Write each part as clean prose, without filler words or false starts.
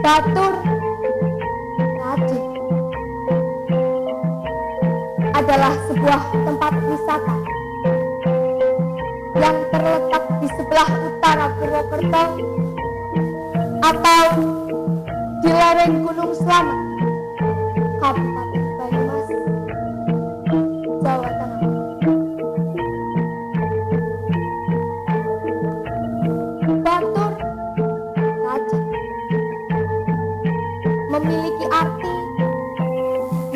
Batur Raden adalah sebuah tempat wisata yang terletak di sebelah utara Purwokerto atau di lereng Gunung Slamet, Kabupaten Banyumas, Jawa Tengah. Batur Raden memiliki arti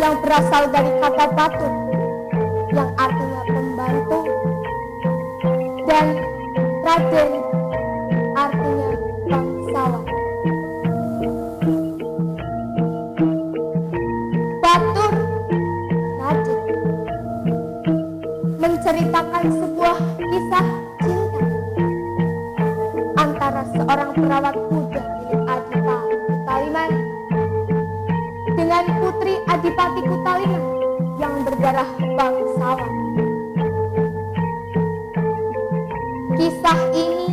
yang berasal dari kata batur yang artinya pembantu dan Raden artinya bangsawan. Batur Raden menceritakan sebuah kisah cinta antara seorang perawat muda milik Adipati Kutaliman dengan putri Adipati Kutaliman yang berdarah bangsawan. Kisah ini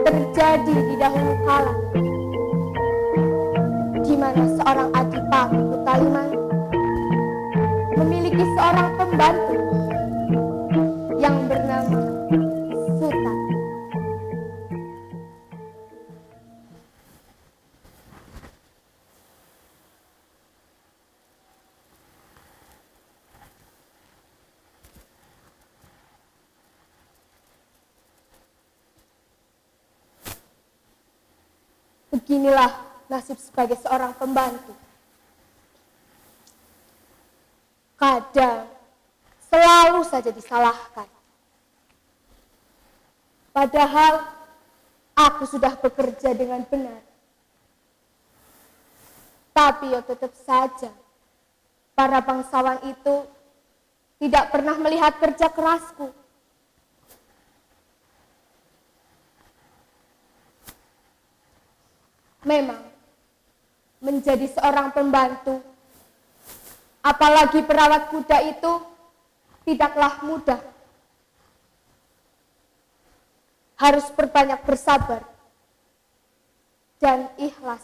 terjadi di dahulu kala, di mana seorang Adipati Kutaliman memiliki seorang pembantu yang bernama Suta. Beginilah nasib sebagai seorang pembantu. Kadang selalu saja disalahkan. Padahal aku sudah bekerja dengan benar. Tapi ya tetap saja para bangsawan itu tidak pernah melihat kerja kerasku. Memang menjadi seorang pembantu, apalagi perawat kuda itu tidaklah mudah. Harus berbanyak bersabar dan ikhlas.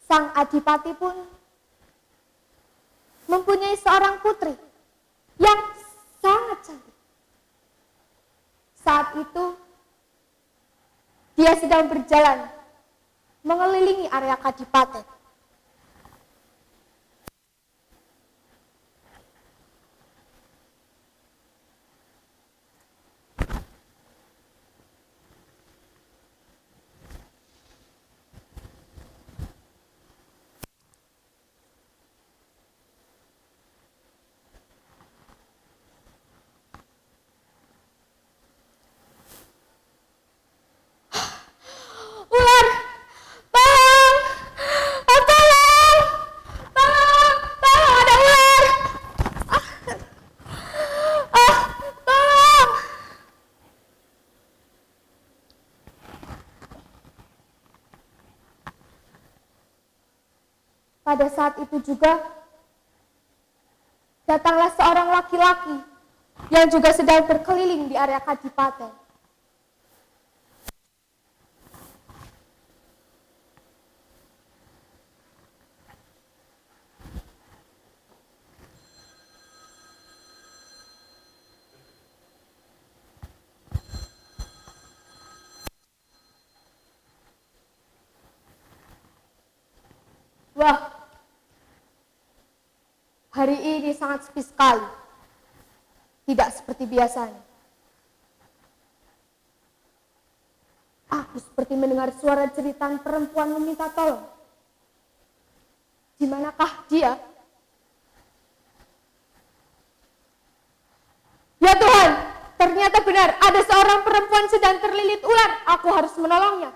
Sang Adipati pun mempunyai seorang putri yang sangat cantik. Saat itu, dia sedang berjalan mengelilingi area kadipaten. Pada saat itu juga, datanglah seorang laki-laki yang juga sedang berkeliling di area kadipaten. Wah, hari ini sangat sepi sekali. Tidak seperti biasanya. seperti mendengar suara jeritan perempuan meminta tolong. Di manakah dia? Ya Tuhan, ternyata benar ada seorang perempuan sedang terlilit ular. Aku harus menolongnya.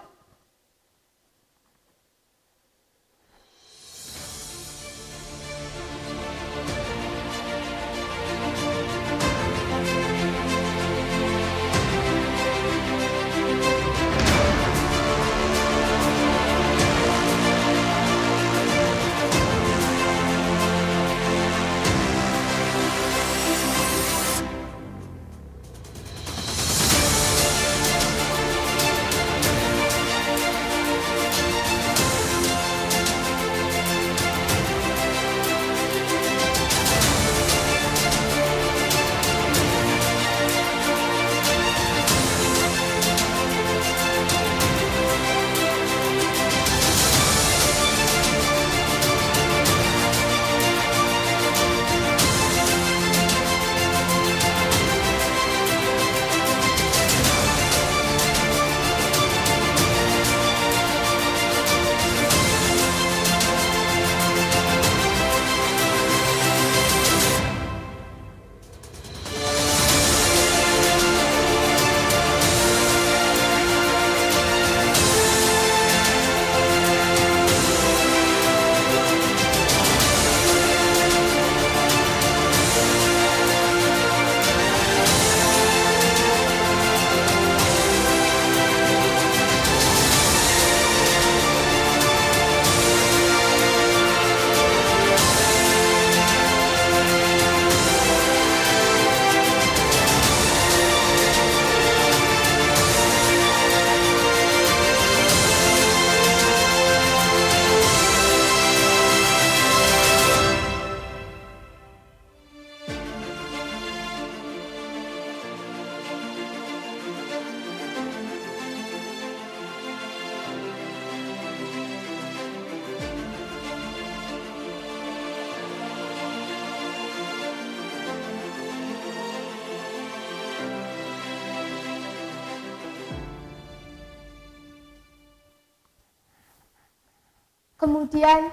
Kemudian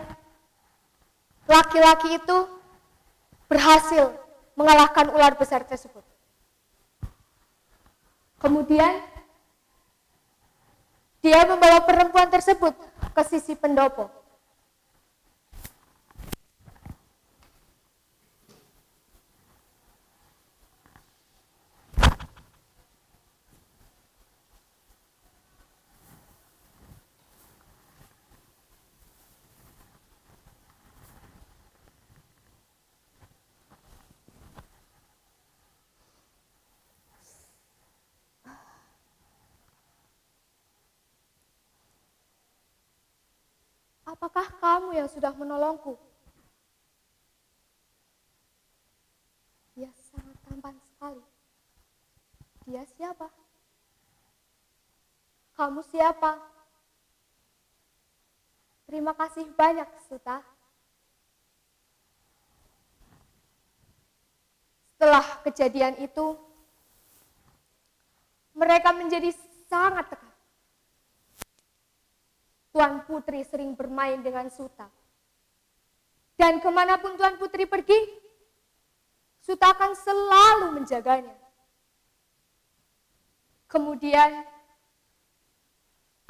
laki-laki itu berhasil mengalahkan ular besar tersebut. Kemudian dia membawa perempuan tersebut ke sisi pendopo. Apakah kamu yang sudah menolongku? Dia sangat tampan sekali. Dia siapa? Kamu siapa? Terima kasih banyak, Suta. Setelah kejadian itu, mereka menjadi sangat dekat. Tuan Putri sering bermain dengan Suta. Dan kemanapun Tuan Putri pergi, Suta akan selalu menjaganya. Kemudian,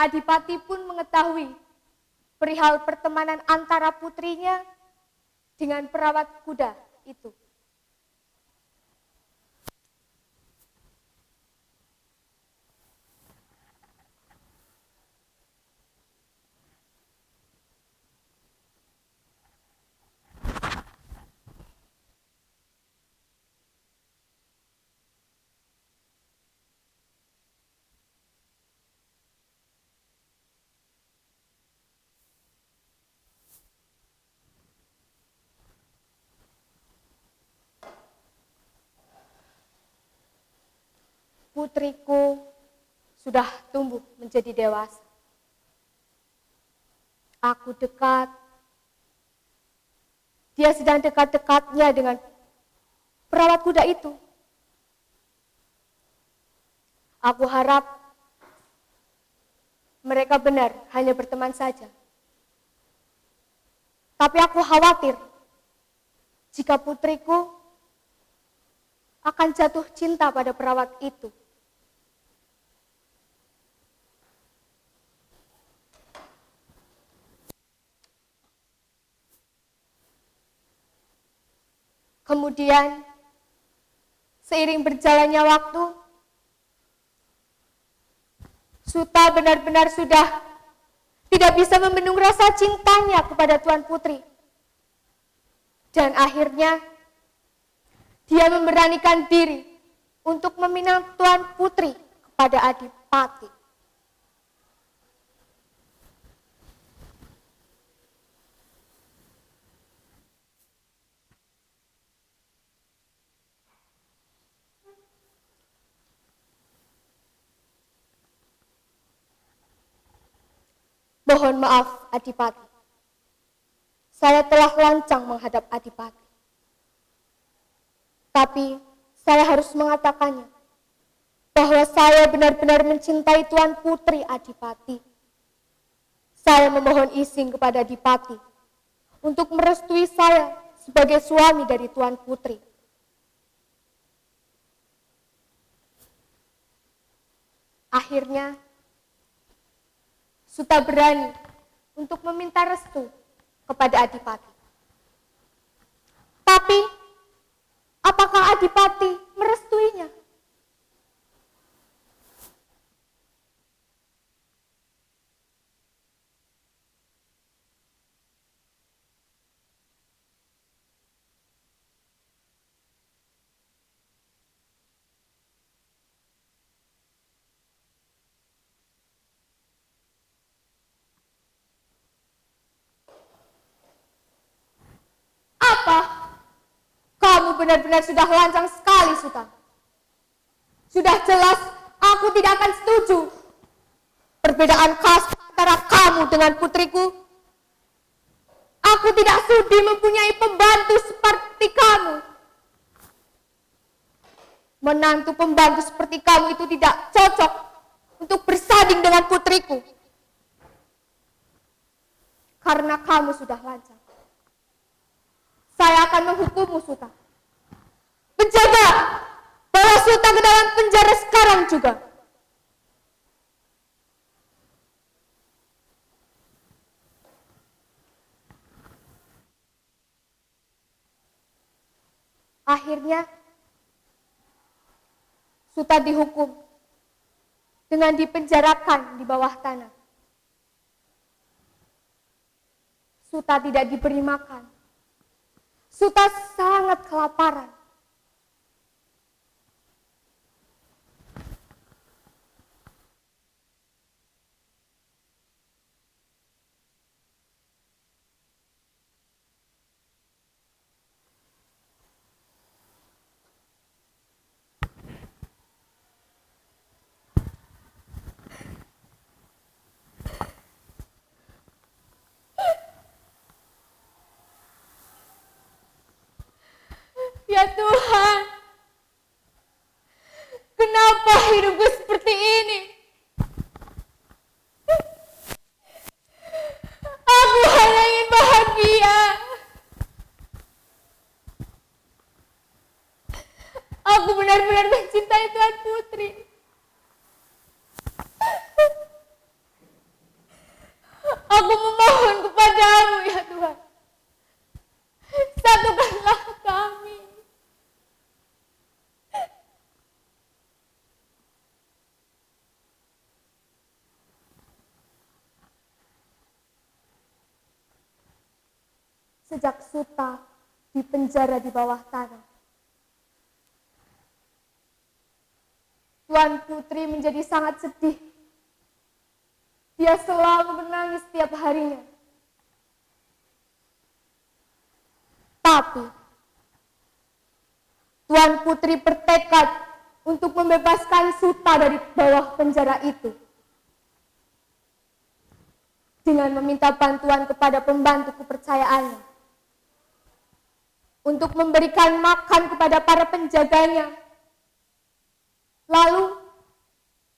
Adipati pun mengetahui perihal pertemanan antara putrinya dengan perawat kuda itu. Putriku sudah tumbuh menjadi dewasa. Aku dekat. Dia sedang dekat-dekatnya dengan perawat kuda itu. Aku harap mereka benar hanya berteman saja. Tapi aku khawatir jika putriku akan jatuh cinta pada perawat itu. Kemudian, seiring berjalannya waktu, Suta benar-benar sudah tidak bisa membendung rasa cintanya kepada Tuan Putri. Dan akhirnya, dia memberanikan diri untuk meminang Tuan Putri kepada Adipati. Mohon maaf, Adipati. Saya telah lancang menghadap Adipati. Tapi saya harus mengatakannya bahwa saya benar-benar mencintai Tuan Putri Adipati. Saya memohon izin kepada Adipati untuk merestui saya sebagai suami dari Tuan Putri. Akhirnya, Suta berani untuk meminta restu kepada Adipati. Tapi, apakah Adipati merestuinya? Apa? Kamu benar-benar sudah lancang sekali, Suta. Sudah jelas aku tidak akan setuju. Perbedaan kasta antara kamu dengan putriku. Aku tidak sudi mempunyai pembantu seperti kamu. Menantu pembantu seperti kamu itu tidak cocok untuk bersanding dengan putriku. Karena kamu sudah lancang. Saya akan menghukummu, Suta. Penjaga, bawa Suta ke dalam penjara sekarang juga. Akhirnya, Suta dihukum dengan dipenjarakan di bawah tanah. Suta tidak diberi makan. Suta sangat kelaparan. Ya Tuhan, kenapa hidupku seperti ini? Aku hanya ingin bahagia. Aku benar-benar mencintai Tuan Putri. Aku memohon kepadamu, ya Tuhan. Satukanlah kami. Sejak Suta dipenjara di bawah tanah, Tuan Putri menjadi sangat sedih. Dia selalu menangis setiap harinya. Tapi, Tuan Putri bertekad untuk membebaskan Suta dari bawah penjara itu. Dengan meminta bantuan kepada pembantu kepercayaannya. Untuk memberikan makan kepada para penjaganya. Lalu,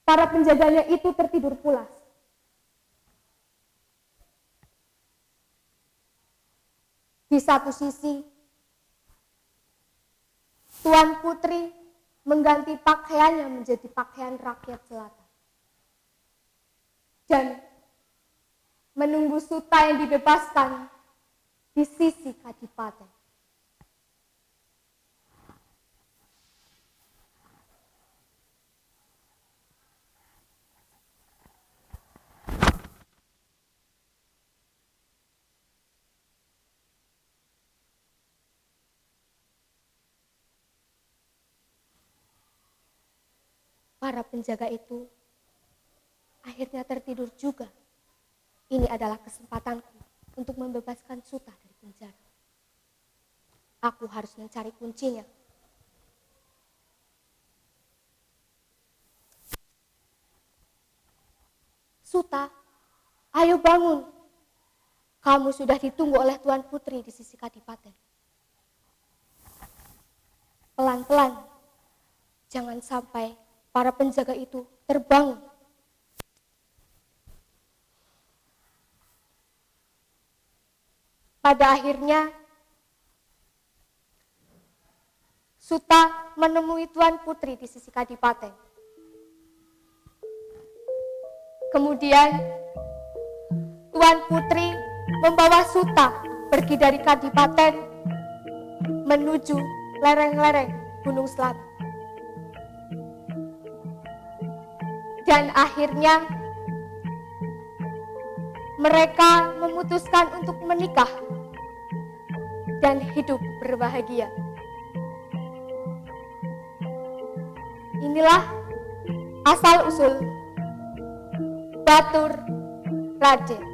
para penjaganya itu tertidur pulas. Di satu sisi, Tuan Putri mengganti pakaiannya menjadi pakaian rakyat selatan. Dan menunggu Suta yang dibebaskan di sisi Kadipaten. Para penjaga itu akhirnya tertidur juga. Ini adalah kesempatanku untuk membebaskan Suta dari penjara. Aku harus mencari kuncinya. Suta, ayo bangun. Kamu sudah ditunggu oleh Tuan Putri di sisi Kadipaten. Pelan-pelan, jangan sampai para penjaga itu terbangun. Pada akhirnya, Suta menemui Tuan Putri di sisi Kadipaten. Kemudian, Tuan Putri membawa Suta pergi dari Kadipaten menuju lereng-lereng Gunung Selatan. Dan akhirnya mereka memutuskan untuk menikah dan hidup berbahagia. Inilah asal-usul Batur Raden.